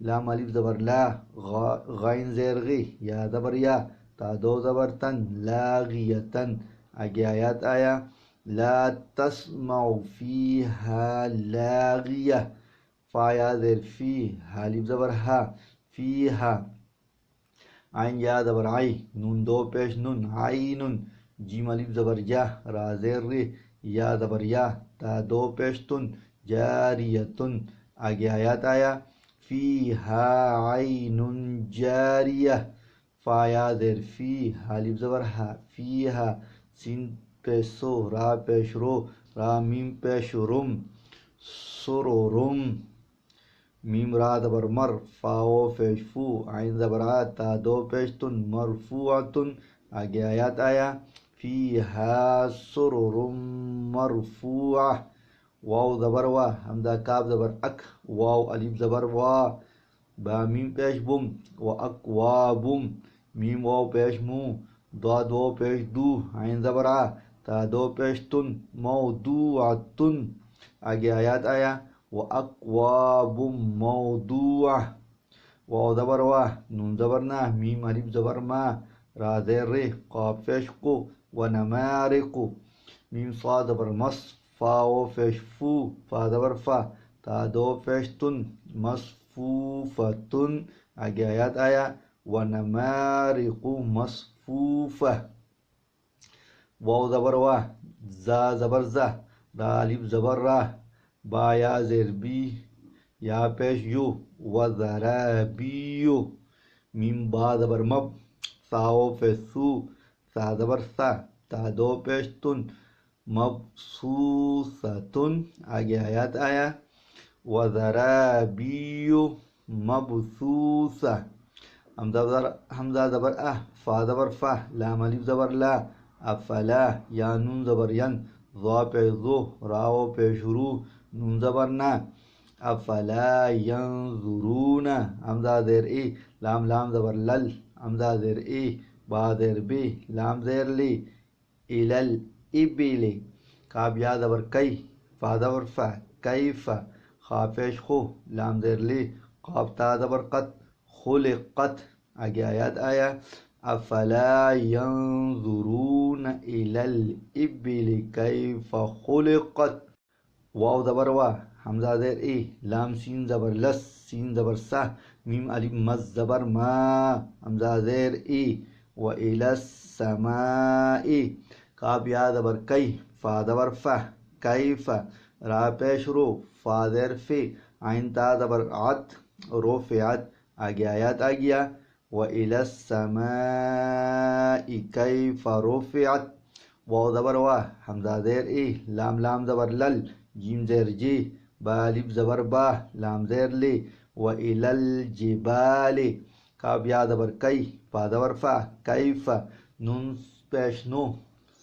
لام الف زبر لا غین زیر غی یا زبر یا تا دو زبر تن لاغیتن آگے آیات آیا لا تسمع فیہا لاغیہ فا یا زیر فی الف زبر ہا فیہا عین یا زبر عی نون دو پیش نون عین جیم الف زبر جا را زیر ری یا زبر یا تا دو پیش تن جاریتن آگے آیات آیا فیہا عین جاریہ فا یا زیر فی الف زبر ہا فیہا سین پیش سو را پیش رو را میم پیش رم سرورم میم را زبر مر فاو پیش فو عین زبر آ تا دو پیش تن مرفوعتن آگے آیات آیا فیہا سرر مرفوعہ واو زبر وا حمزہ کاف زبر اک واو الف زبر وا با میم پیش بم و اکوابم میم واو پیش مو ضاد واو پیش دو عین زبر آ تا دو پیش تن موضوعتن آگے آیات آیا و اکواب موضوعہ واو زبر وا نون زبر نا میم الف زبر ما را زیر ری قاف پیش قو و نمارق میم صاد زبر مص فا و پیش فو فا زبر فا تا دو پیش تن مصفوفتن آگے آیات آیا و نمارق مصفوفہ واو زبر وا زا زبر زا دا الف زبر را با یا زیر بی یا پیش یو و ذرابیو میم با زبر مب سا و پیش سو سا زبر سا تا دو پیش تن مبسوستن آگے آیات آیا و ذرابیو مبسوسہ حمزہ زبر اہ فا زبر فا لام الف زبر لا افلا یا نون زبر ین ضا پیش ذو را و پیش رو نون زبر نا افلا ینظرون حمزہ زیر ای لام زبر لل حمزہ زیر ای با زیر بی لام زیر لی الال ابل کاف یا زبر کئی فا زبر فا کیف خا پیش خو لام زیر لی قاف تا زبر قط خلقت آگے آیات آیا افلا ینظرون الى الابل کیف خلقت واو زبر وا حمزہ زیر ای لام سین زبر لس سین زبر سا میم الف مز زبر ما حمزہ زیر ای و الى السماء کاف یا زبر کئی فا زبر فا کیف را پیش رو فا زیر فی عین تا زبر عت رفعت آگے آیات آ گیا وإلى السماء كيف رفعت واو زبر وا حمزہ زیر ای لام زبر لل جیم زیر جی با الف زبر با لام زیر لی وإلى الجبال کاف یا زبر کئی فا زبر فا کیف نون پیش نو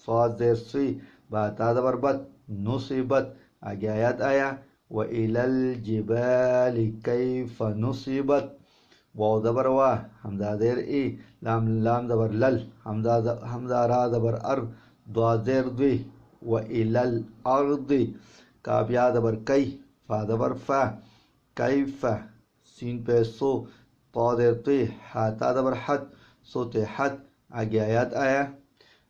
صاد زیر سی با تا زبر بت نصبت آگے آیات آیا وإلى الجبال كيف نصبت واو زبر وا حمزہ زیر ای لام زبر لل حمزہ را زبر ار دوا زیر دوی و الى الارض کاف یا زبر کئی فا زبر فا کیف سین پہ سو طا زیر تی حا تا زبر حت سطحت آگے آیات آیا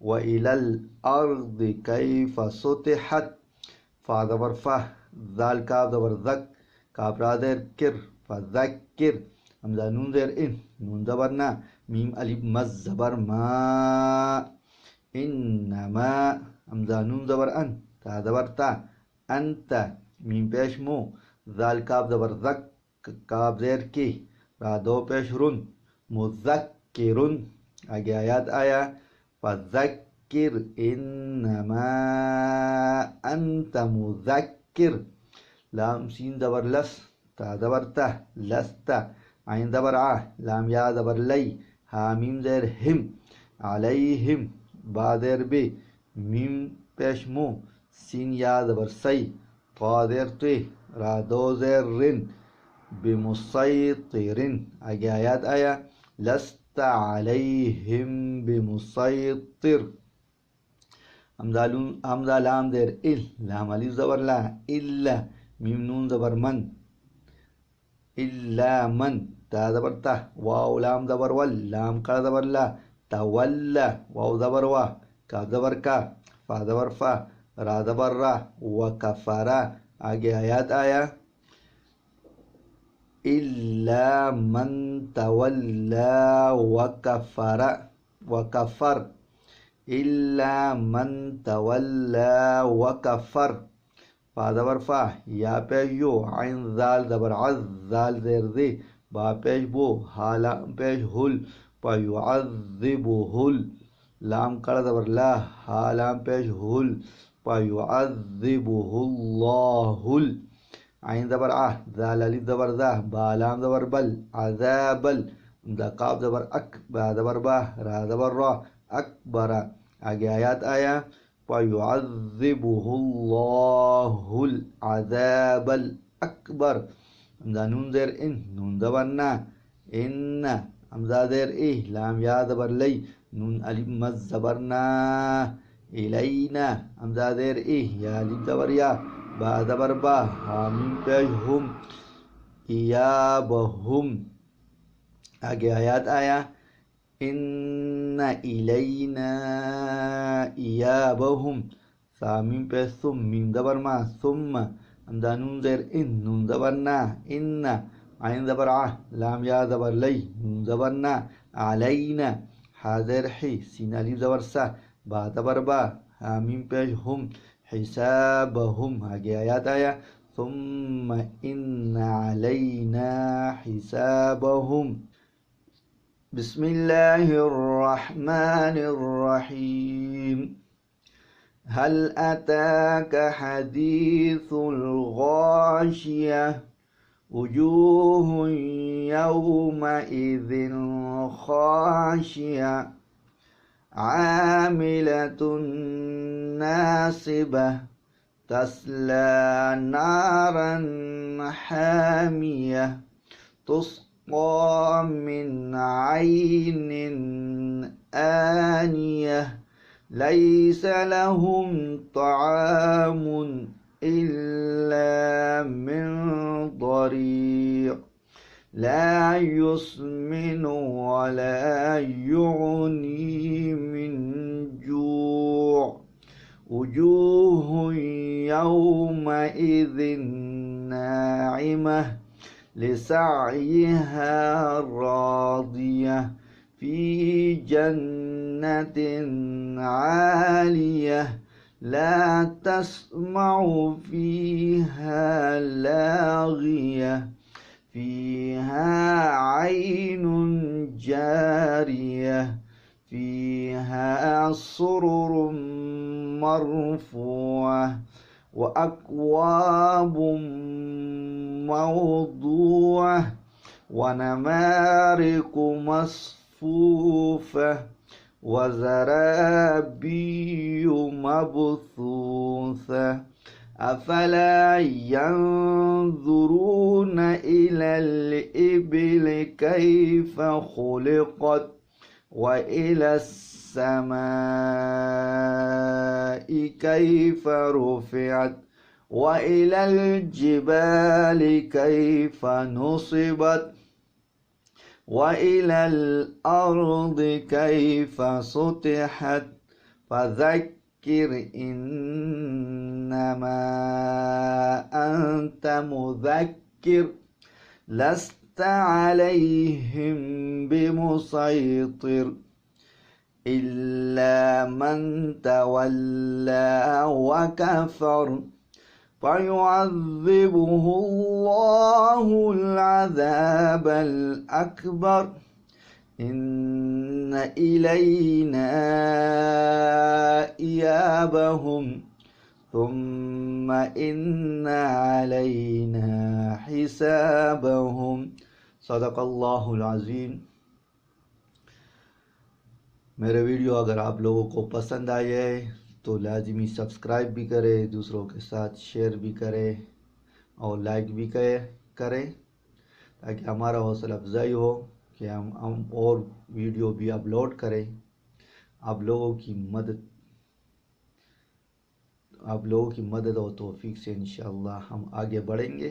و الى الارض کیف سطحت فا زبر فا ذال کاف زبر ذک کاف را زیر کر فذکر حمزہ نون زیر ان نون زبر نا میم الف مز زبر ما انما حمزہ نون زبر ان تا زبر تا انت میم پیش مو ذال کاف زبر ذک کاف زیر کی را دو پیش رن مذکرن آگے آیات آیا فذکر انما انت مذکر لام سین زبر لس تا زبر تا لستا عین زبر آ لام یا زبر لی حامیم زیر ہم علیہم با زیر بی میم پیش مو سین یا زبر سی طا زیر تی را دو زیر رن بمسیطرن آگے آیات آیا لست علیہم بمسیطر حمزہ لام زیر ال لام الف زبر لا الا میم نون زبر من إلا من تا زبر تا واو لام زبر ول لام کا زبر لا تولى واو زبر وا کا زبر کا فا زبر فا را زبر را وكفر. آگے آیات آیا إلا من تولى وكفر إلا من تولى وكفر. فا زبر فا یا پیش یو عین زال زبر عز زال زیر زی با پیش بو حالا پیش ہل فیعذبه لام کڑ زبر لا حالام پیش ہل فیعذبه اللہ عین زبر آ زال علی زبر زا با لام زبر بل عذابل دا قاب زبر اک با زبر با را زبر را اکبر. آگے آیات آیا فيعذبه الله العذاب الأكبر. حمزة نون زير إن نون زبر نا إن حمزة زير إيه لام يا زبر لي نون ألف مز زبر نا إلينا حمزة زير إيه يا ألف زبر يا با زبر با حامیم پیش هم إيابهم. آگے آیات آیا إن إلينا إيابهم سامين پہ ثم میم زبر ما ثم حمزہ نون زیر ان نون زبر نا إن عین زبر ع لام یا زبر لی نون زبر نا علینا حاضر حی سین الف زبر سا با زبر با حامیم پیش هم حسابهم. آگے آیات آیا ثم إن علينا حسابهم. بسم الله الرحمن الرحيم. هل أتاك حديث الغاشية وجوه يومئذ خاشية عاملة ناصبة تصلى نارا حامية تسقى من عين آنية ليس لهم طعام إلا من ضريع لا يسمن ولا يغني من جوع وجوه يومئذ ناعمة لسعيها راضية في جنة عالية لا تسمع فيها لاغية فيها عين جارية فيها سرر مرفوعة وأكواب موضوعة ونمارق مصفوفة وزرابي مبثوثة أفلا ينظرون إلى الإبل كيف خلقت وإلى السماء كيف رفعت وإلى الجبال كيف نصبت وإلى الأرض كيف سطحت فذكر إنما أنت مذكر لست عليهم بمسيطر إلا من تولى وكفر فيعذبه الله العذاب الأكبر إن إلينا إيابهم ثم إن علينا حسابهم. صدق اللہ العظیم. میرے ویڈیو اگر آپ لوگوں کو پسند آئے تو لازمی سبسکرائب بھی کرے، دوسروں کے ساتھ شیئر بھی کرے اور لائک بھی کریں تاکہ ہمارا حوصلہ افزائی ہو کہ ہم اور ویڈیو بھی اپلوڈ کریں. آپ لوگوں کی مدد اور توفیق سے انشاءاللہ ہم آگے بڑھیں گے.